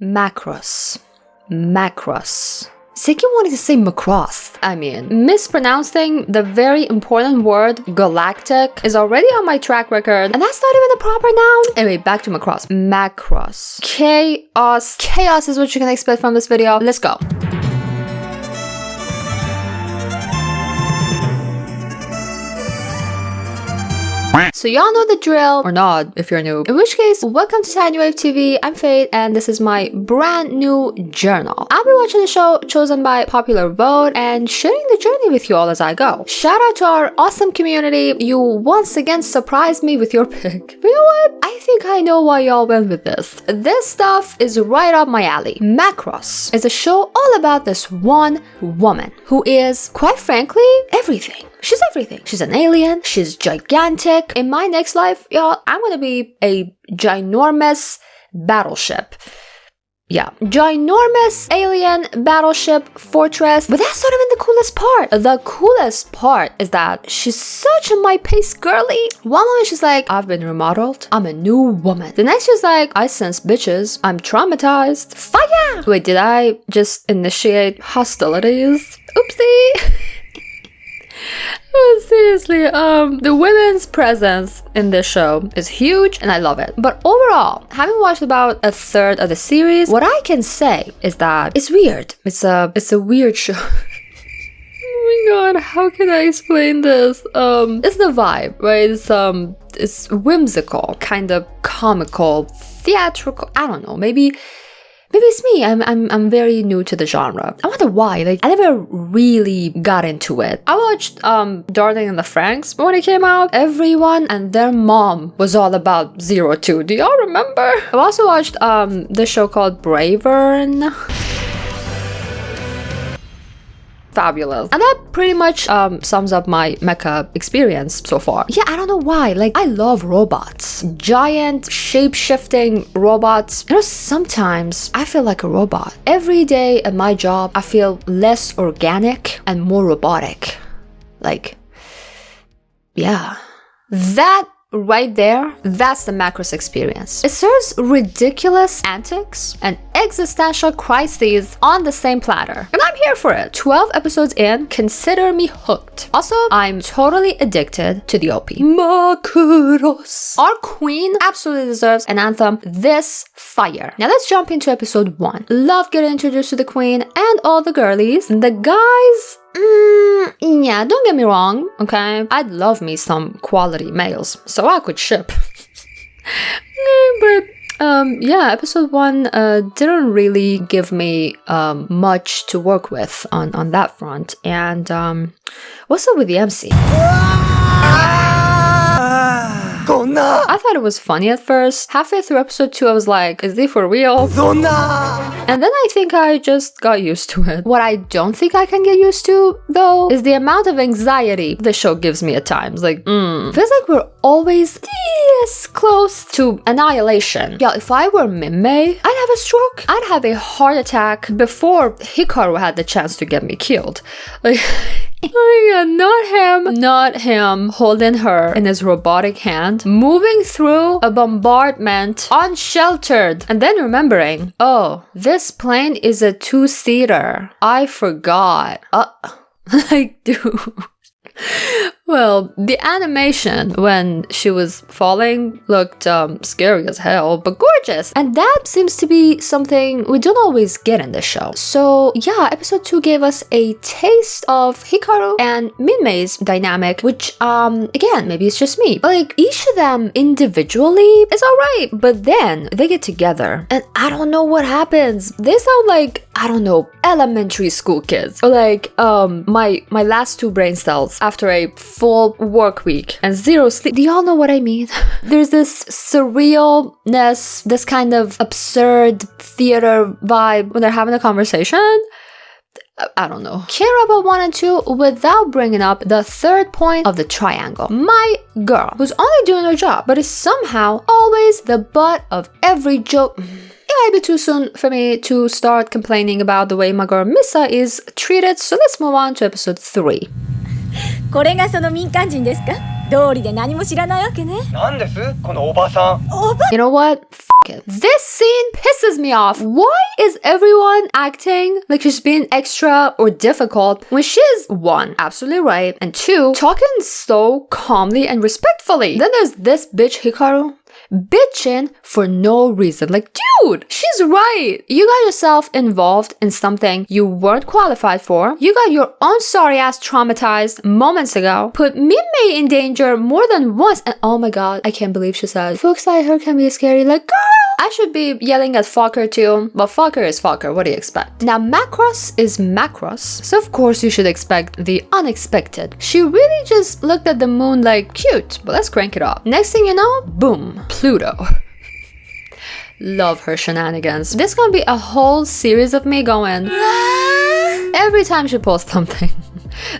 Macross. Seiki wanted to say Macross. I mean, mispronouncing the very important word galactic is already on my track record, and that's not even the proper noun. Anyway, back to Macross. Macross. Chaos. Chaos is what you can expect from this video. Let's go. So y'all know the drill, or not if you're new. In which case, welcome to Tiny Wave TV. I'm Fate, and this is my brand new journal. I'll be watching the show chosen by popular vote and sharing the journey with you all as I go. Shout out to our awesome community. You once again surprised me with your pick. But you know what? I think I know why y'all went with this. This stuff is right up my alley. Macross is a show all about this one woman who is, quite frankly, everything. She's everything. She's an alien. She's gigantic. In my next life, y'all, I'm gonna be a ginormous battleship. Yeah, ginormous alien battleship fortress. But that's not even the coolest part. The coolest part is that she's such a my pace girly. One moment she's like, I've been remodeled. I'm a new woman. The next she's like, I sense bitches. I'm traumatized. Fire! Wait, did I just initiate hostilities? Oopsie. Oh, seriously, the women's presence in this show is huge and I love it. But overall, having watched about a third of the series, what I can say is that it's weird. It's a weird show. Oh my god, how can I explain this? It's the vibe, right? It's whimsical, kind of comical, theatrical. I don't know, maybe it's me. I'm very new to the genre. I wonder why. Like, I never really got into it. I watched Darling in the Franxx when it came out. Everyone and their mom was all about 02. Do y'all remember? I've also watched this show called Bravern. Fabulous. And that pretty much sums up my mecha experience so far. Yeah, I don't know why. Like, I love robots. Giant, shape-shifting robots. You know, sometimes I feel like a robot. Every day at my job, I feel less organic and more robotic. Like, yeah. That right there, that's the Macross experience. It serves ridiculous antics and existential crises on the same platter. And I'm here for it. 12 episodes in, consider me hooked. Also, I'm totally addicted to the OP. Macross. Our queen absolutely deserves an anthem this fire. Now let's jump into episode 1. Love getting introduced to the queen and all the girlies. The guys, yeah, don't get me wrong, okay? I'd love me some quality males, so I could ship. But yeah, episode 1 didn't really give me much to work with on that front. And what's up with the MC? I thought it was funny at first. Halfway through episode 2, I was like, is he for real? And then I think I just got used to it. What I don't think I can get used to, though, is the amount of anxiety the show gives me at times. Like, feels like we're always this close to annihilation. Yeah, if I were Minmay, I'd have a stroke. I'd have a heart attack before Hikaru had the chance to get me killed. Like, oh my god, not him holding her in his robotic hand, moving through a bombardment, unsheltered, and then remembering, oh, this plane is a 2-seater. I forgot. Like, dude. Well, the animation when she was falling looked scary as hell, but gorgeous. And that seems to be something we don't always get in this show. So yeah, episode 2 gave us a taste of Hikaru and Minmay's dynamic, which, again, maybe it's just me, but like, each of them individually is alright, but then they get together and I don't know what happens. They sound like, I don't know, elementary school kids. Or like, my last 2 brain cells after a full work week and 0 sleep. Do y'all know what I mean? There's this surrealness, this kind of absurd theater vibe when they're having a conversation. I don't know. Care about 1 and 2 without bringing up the third point of the triangle. My girl, who's only doing her job, but is somehow always the butt of every joke. It might be too soon for me to start complaining about the way my girl Misa is treated, so let's move on to episode 3. これがその民間人ですか? You know what? It. This scene pisses me off. Why is everyone acting like she's being extra or difficult when she's, one, absolutely right, and two, talking so calmly and respectfully? Then there's this bitch Hikaru bitching for no reason. Like, dude, she's right. You got yourself involved in something you weren't qualified for. You got your own sorry ass traumatized moments ago. Put Mime in danger more than once. And oh my god, I can't believe she said, folks like her can be scary. Like, girl, I should be yelling at fucker too. But fucker is fucker. What do you expect? Now, Macross is Macross. So of course you should expect the unexpected. She really just looked at the moon like, cute, but let's crank it up. Next thing you know, boom. Pluto. Love her shenanigans. This gonna be a whole series of me going every time she posts something.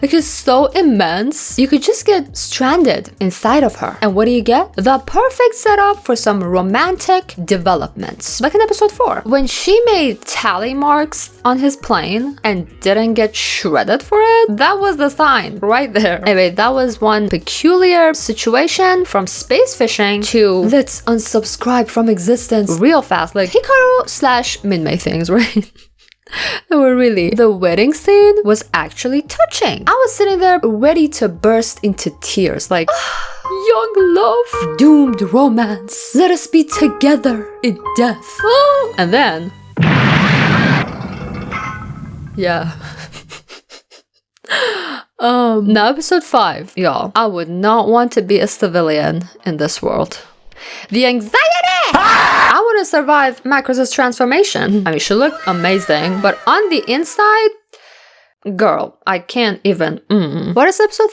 Like, it's so immense, you could just get stranded inside of her. And what do you get? The perfect setup for some romantic developments. Like in episode 4, when she made tally marks on his plane and didn't get shredded for it, that was the sign right there. Anyway, that was one peculiar situation from space fishing to let's unsubscribe from existence real fast. Like Hikaru / Minmei things, right? Really, the wedding scene was actually touching. I was sitting there ready to burst into tears, like, young love, doomed romance, let us be together in death. And then, yeah. Now episode 5, y'all. I would not want to be a civilian in this world. The anxiety! I wouldn't survive Macross's transformation. I mean, she looked amazing, but on the inside, girl, I can't even. What is episode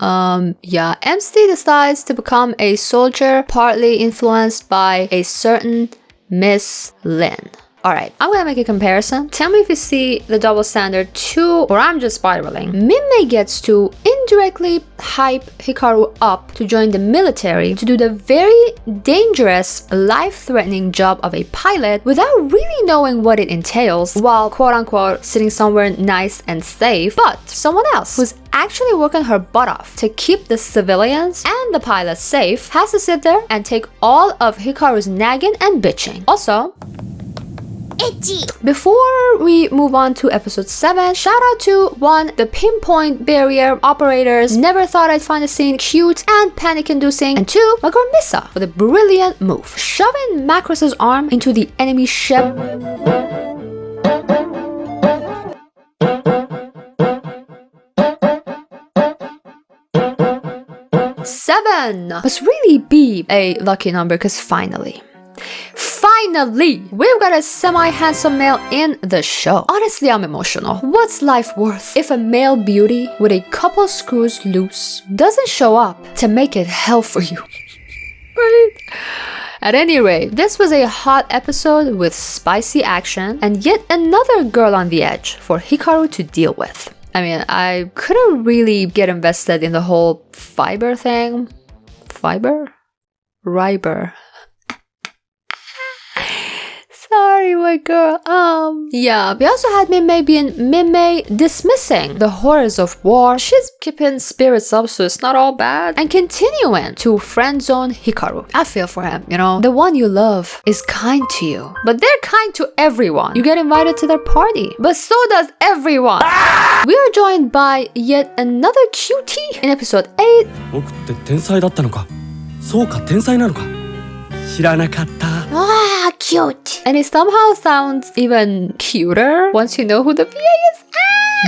5? Yeah, MC decides to become a soldier, partly influenced by a certain Miss Lin. Alright, I'm gonna make a comparison. Tell me if you see the double standard too, or I'm just spiraling. Minmei gets to indirectly hype Hikaru up to join the military to do the very dangerous, life-threatening job of a pilot without really knowing what it entails, while quote-unquote sitting somewhere nice and safe. But someone else who's actually working her butt off to keep the civilians and the pilots safe has to sit there and take all of Hikaru's nagging and bitching. Also, before we move on to episode 7, shout out to 1, the pinpoint barrier operators. Never thought I'd find a scene cute and panic-inducing. And 2, my girl Misa for the brilliant move, shoving Macross's arm into the enemy ship. 7 must really be a lucky number because finally, we've got a semi-handsome male in the show. Honestly, I'm emotional. What's life worth if a male beauty with a couple screws loose doesn't show up to make it hell for you? Right? At any rate, this was a hot episode with spicy action and yet another girl on the edge for Hikaru to deal with. I mean, I couldn't really get invested in the whole fiber thing. Fiber? Riber. Sorry, my girl. Yeah, we also had Minmei being Minmei dismissing the horrors of war. She's keeping spirits up, so it's not all bad. And continuing to friendzone Hikaru. I feel for him, you know. The one you love is kind to you, but they're kind to everyone. You get invited to their party, but so does everyone. We are joined by yet another cutie in episode 8. Ah, cute. And it somehow sounds even cuter once you know who the VA is.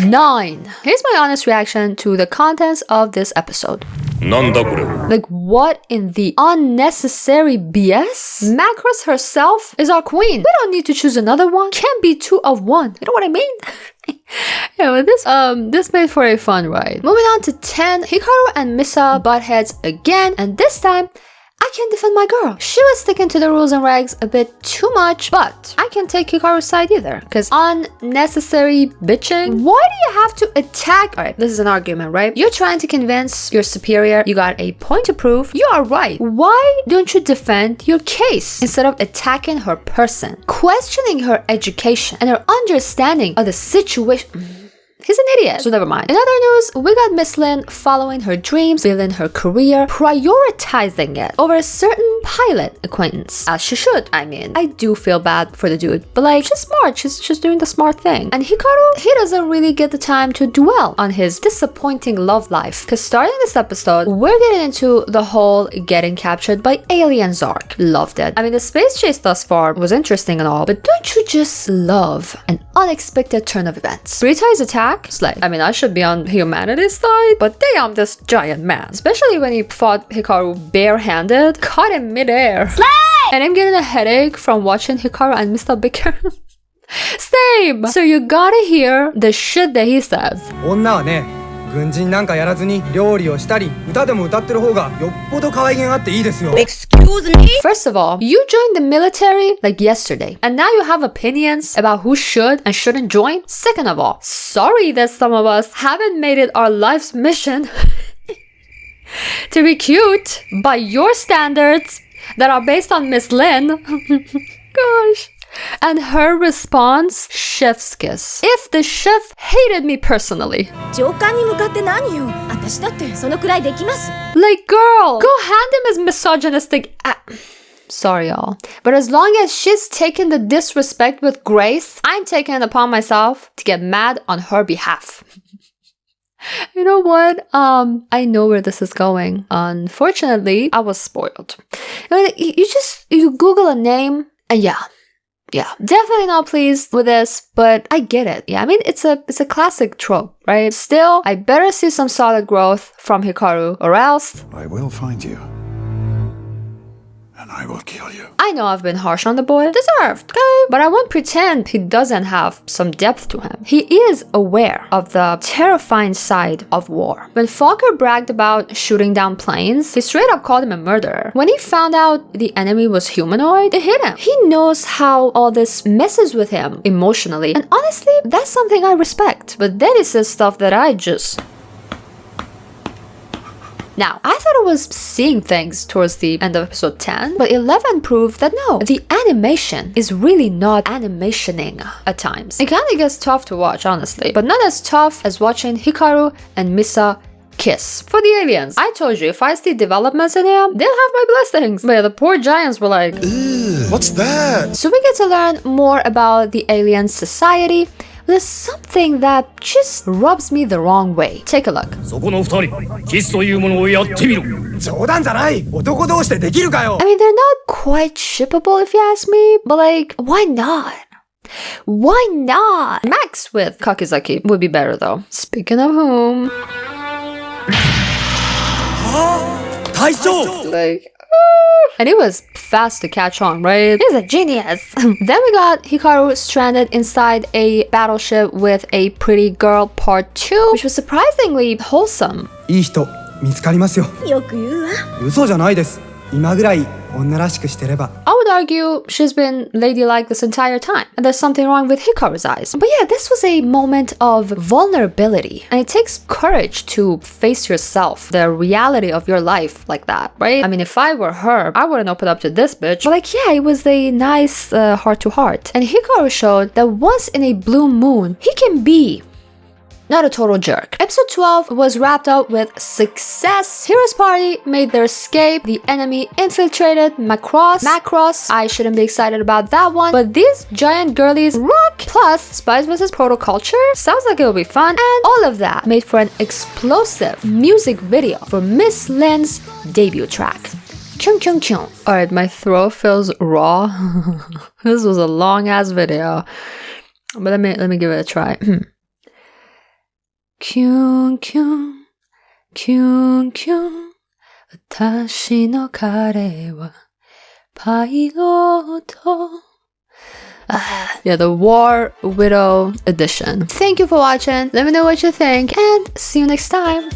9. Here's my honest reaction to the contents of this episode. Like, what in the unnecessary BS? Macross herself is our queen. We don't need to choose another one. Can't be 2 of 1. You know what I mean? Yeah, but this made for a fun ride. Moving on to 10. Hikaru and Misa butt heads again, and this time I can't defend my girl. She was sticking to the rules and regs a bit too much, but I can't take Hikaru's side either. Because unnecessary bitching? Why do you have to attack? Alright, this is an argument, right? You're trying to convince your superior you got a point to prove. You are right. Why don't you defend your case instead of attacking her person? Questioning her education and her understanding of the situation. He's an idiot, so never mind. In other news, we got Miss Lin following her dreams, building her career, prioritizing it over a certain pilot acquaintance. As she should, I mean. I do feel bad for the dude, but like, she's smart. She's doing the smart thing. And Hikaru, he doesn't really get the time to dwell on his disappointing love life. Because starting this episode, we're getting into the whole getting captured by aliens arc. Loved it. I mean, the space chase thus far was interesting and all, but don't you just love an unexpected turn of events? Ritai's attack, slay. I mean, I should be on humanity's side, but damn this giant man. Especially when he fought Hikaru barehanded, caught in midair. Slay! And I'm getting a headache from watching Hikaru and Mr. Bicker. Same! So you gotta hear the shit that he says. 女はね、軍人なんかやらずに料理をしたり、歌でも歌ってる方がよっぽど可愛げがあっていいですよ。Excuse me? First of all, you joined the military like yesterday, and now you have opinions about who should and shouldn't join? Second of all, sorry that some of us haven't made it our life's mission to be cute by your standards that are based on Miss Lin. Gosh. And her response, chef's kiss. If the chef hated me personally. Like, girl, go hand him his misogynistic Sorry, y'all. But as long as she's taking the disrespect with grace, I'm taking it upon myself to get mad on her behalf. You know what? I know where this is going. Unfortunately, I was spoiled. You Google a name and yeah, definitely not pleased with this, but I get it. Yeah, I mean, it's a classic trope, right? Still, I better see some solid growth from Hikaru, or else I will find you. And I will kill you. I know I've been harsh on the boy. Deserved, okay? But I won't pretend he doesn't have some depth to him. He is aware of the terrifying side of war. When Falker bragged about shooting down planes, he straight up called him a murderer. When he found out the enemy was humanoid, it hit him. He knows how all this messes with him emotionally. And honestly, that's something I respect. But then he says stuff that I just... Now, I thought I was seeing things towards the end of episode 10, but 11 proved that no, the animation is really not animationing at times. It kind of gets tough to watch, honestly, but not as tough as watching Hikaru and Misa kiss. For the aliens, I told you, if I see developments in here, they'll have my blessings. But yeah, the poor giants were like, ew, what's that? So we get to learn more about the alien society. There's something that just rubs me the wrong way. Take a look. I mean, they're not quite shippable if you ask me, but like, why not? Why not? Max with Kakizaki would be better though. Speaking of whom... Like... And he was fast to catch on, right? He's a genius. Then we got Hikaru stranded inside a battleship with a pretty girl part 2, which was surprisingly wholesome. いい人見つかりますよ。よく言うわ。嘘じゃないです。今ぐらい女らしくしてれば。I would argue she's been ladylike this entire time, and there's something wrong with Hikaru's eyes. But yeah, this was a moment of vulnerability, and it takes courage to face yourself, the reality of your life like that, right? I mean, if I were her, I wouldn't open up to this bitch. But like, yeah, it was a nice heart-to-heart. And Hikaru showed that once in a blue moon, he can be not a total jerk. Episode 12 was wrapped up with success. Hero's Party made their escape. The enemy infiltrated Macross. I shouldn't be excited about that one, but these giant girlies rock. Plus, Spies vs. Protoculture sounds like it'll be fun. And all of that made for an explosive music video for Miss Lin's debut track. KYUUN KYUUN KYUUN. Alright, my throat feels raw. This was a long ass video, but let me give it a try. KYUUN KYUUN KYUUN KYUUN 私の彼はパイロット Yeah, the War Widow edition. Thank you for watching. Let me know what you think and see you next time.